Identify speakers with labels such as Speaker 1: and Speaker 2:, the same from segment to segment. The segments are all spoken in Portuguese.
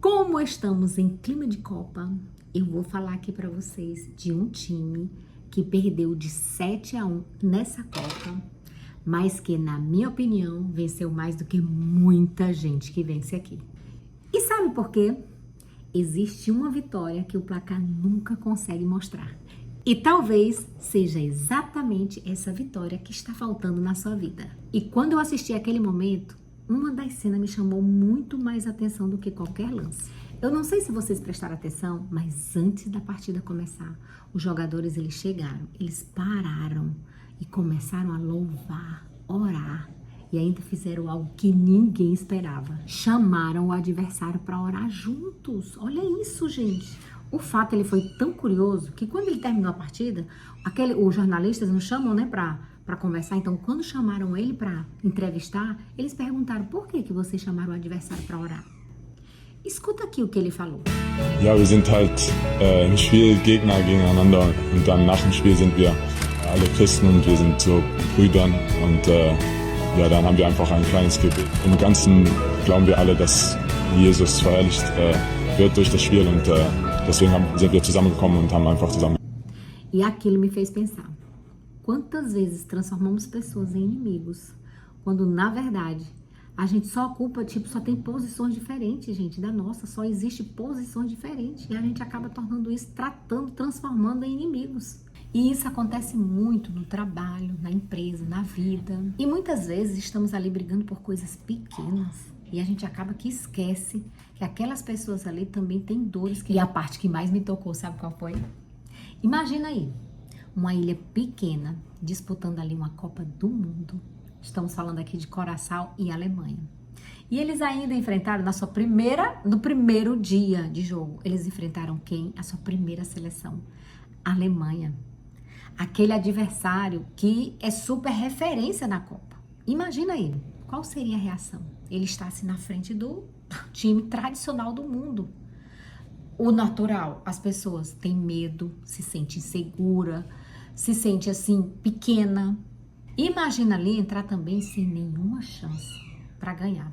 Speaker 1: Como estamos em clima de Copa, eu vou falar aqui para vocês de um time que perdeu de 7-1 nessa Copa, mas que, na minha opinião, venceu mais do que muita gente que vence aqui. E sabe por quê? Existe uma vitória que o placar nunca consegue mostrar. E talvez seja exatamente essa vitória que está faltando na sua vida. E quando eu assisti aquele momento, uma das cenas me chamou muito mais atenção do que qualquer lance. Eu não sei se vocês prestaram atenção, mas antes da partida começar, os jogadores eles chegaram, eles pararam e começaram a louvar, orar. E ainda fizeram algo que ninguém esperava. Chamaram o adversário para orar juntos. Olha isso, gente. O fato, ele foi tão curioso que quando ele terminou a partida, os jornalistas nos chamam, né, para conversar. Então, quando chamaram ele para entrevistar, eles perguntaram por que vocês chamaram o adversário para orar. Escuta aqui o que ele falou.
Speaker 2: Ja, wir sind halt im Spiel Gegner gegeneinander und dann nach dem Spiel sind wir alle Christen und wir sind so Brüdern und ja, dann haben wir einfach ein kleines Gebet. Im Ganzen glauben wir alle, dass Jesus verherrlicht wird durch das Spiel und deswegen sind wir zusammengekommen und haben einfach zusammen.
Speaker 1: E aquilo me fez pensar. Quantas vezes transformamos pessoas em inimigos, quando na verdade a gente só ocupa, só tem posições diferentes, gente, da nossa, só existe posições diferentes e a gente acaba tornando isso, transformando em inimigos. E isso acontece muito no trabalho, na empresa, na vida. E muitas vezes estamos ali brigando por coisas pequenas e a gente acaba que esquece que aquelas pessoas ali também têm dores. E a parte que mais me tocou, sabe qual foi? Imagina aí, uma ilha pequena disputando ali uma Copa do Mundo. Estamos falando aqui de Curaçao e Alemanha. E eles ainda enfrentaram no primeiro dia de jogo, eles enfrentaram quem? A sua primeira seleção, a Alemanha. Aquele adversário que é super referência na Copa. Imagina aí, qual seria a reação? Ele está assim na frente do time tradicional do mundo. O natural, as pessoas têm medo, se sentem insegura, se sente assim pequena. Imagina ali entrar também sem nenhuma chance para ganhar.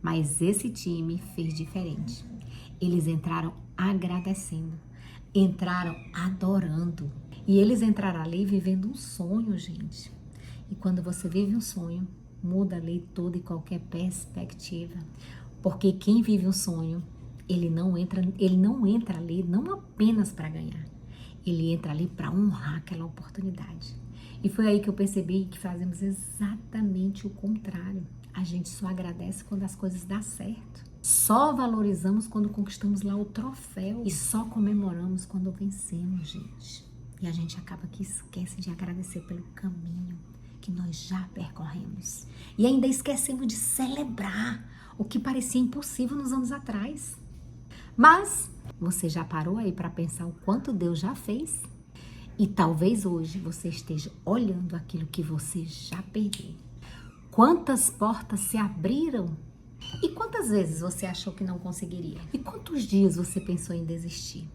Speaker 1: Mas esse time fez diferente. Eles entraram agradecendo, entraram adorando. E eles entraram ali vivendo um sonho, gente. E quando você vive um sonho, muda ali toda e qualquer perspectiva. Porque quem vive um sonho, ele não entra ali não apenas para ganhar. Ele entra ali para honrar aquela oportunidade. E foi aí que eu percebi que fazemos exatamente o contrário. A gente só agradece quando as coisas dão certo. Só valorizamos quando conquistamos lá o troféu. E só comemoramos quando vencemos, gente. E a gente acaba que esquece de agradecer pelo caminho que nós já percorremos. E ainda esquecemos de celebrar o que parecia impossível nos anos atrás. Mas você já parou aí para pensar o quanto Deus já fez? E talvez hoje você esteja olhando aquilo que você já perdeu. Quantas portas se abriram? E quantas vezes você achou que não conseguiria? E quantos dias você pensou em desistir?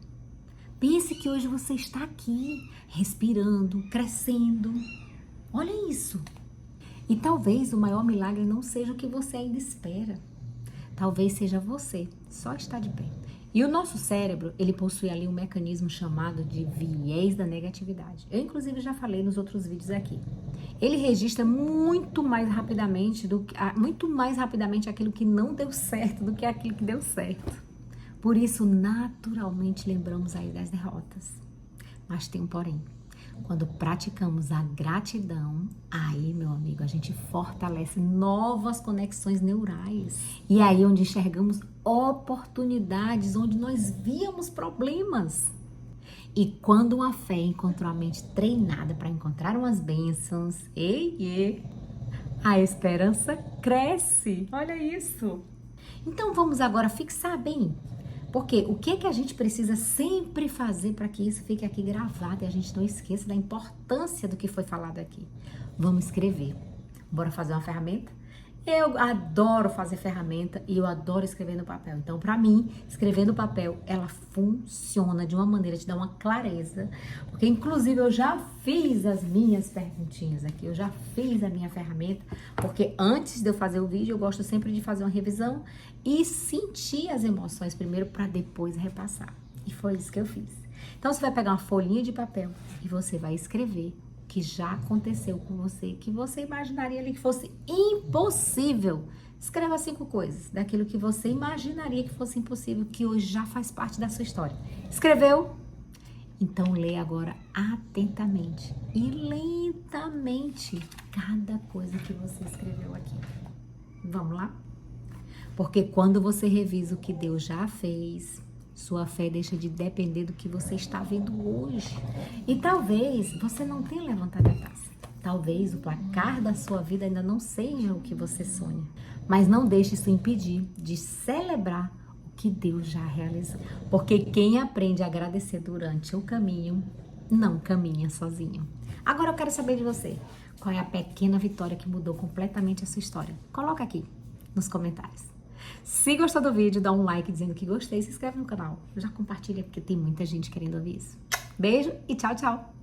Speaker 1: Pense que hoje você está aqui, respirando, crescendo. Olha isso. E talvez o maior milagre não seja o que você ainda espera. Talvez seja você só estar de pé. E o nosso cérebro, ele possui ali um mecanismo chamado de viés da negatividade. Eu, inclusive, já falei nos outros vídeos aqui. Ele registra muito mais rapidamente aquilo que não deu certo do que aquilo que deu certo. Por isso, naturalmente, lembramos aí das derrotas. Mas tem um porém. Quando praticamos a gratidão, aí, meu amigo, a gente fortalece novas conexões neurais. E aí onde enxergamos oportunidades, onde nós víamos problemas. E quando uma fé encontrou a mente treinada para encontrar umas bênçãos, a esperança cresce. Olha isso. Então vamos agora fixar bem. Porque o que a gente precisa sempre fazer para que isso fique aqui gravado e a gente não esqueça da importância do que foi falado aqui? Vamos escrever. Bora fazer uma ferramenta? Eu adoro fazer ferramenta e eu adoro escrever no papel. Então, para mim, escrever no papel, ela funciona de uma maneira, te dá uma clareza. Porque, inclusive, eu já fiz as minhas perguntinhas aqui. Eu já fiz a minha ferramenta. Porque antes de eu fazer o vídeo, eu gosto sempre de fazer uma revisão e sentir as emoções primeiro para depois repassar. E foi isso que eu fiz. Então, você vai pegar uma folhinha de papel e você vai escrever o que já aconteceu com você, que você imaginaria ali que fosse impossível. Escreva 5 coisas daquilo que você imaginaria que fosse impossível, que hoje já faz parte da sua história. Escreveu? Então, lê agora atentamente e lentamente cada coisa que você escreveu aqui. Vamos lá? Porque quando você revisa o que Deus já fez, sua fé deixa de depender do que você está vendo hoje. E talvez você não tenha levantado a taça. Talvez o placar da sua vida ainda não seja o que você sonha. Mas não deixe isso impedir de celebrar o que Deus já realizou. Porque quem aprende a agradecer durante o caminho, não caminha sozinho. Agora eu quero saber de você. Qual é a pequena vitória que mudou completamente a sua história? Coloca aqui nos comentários. Se gostou do vídeo, dá um like dizendo que gostei, se inscreve no canal. Já compartilha porque tem muita gente querendo ouvir isso. Beijo e tchau, tchau!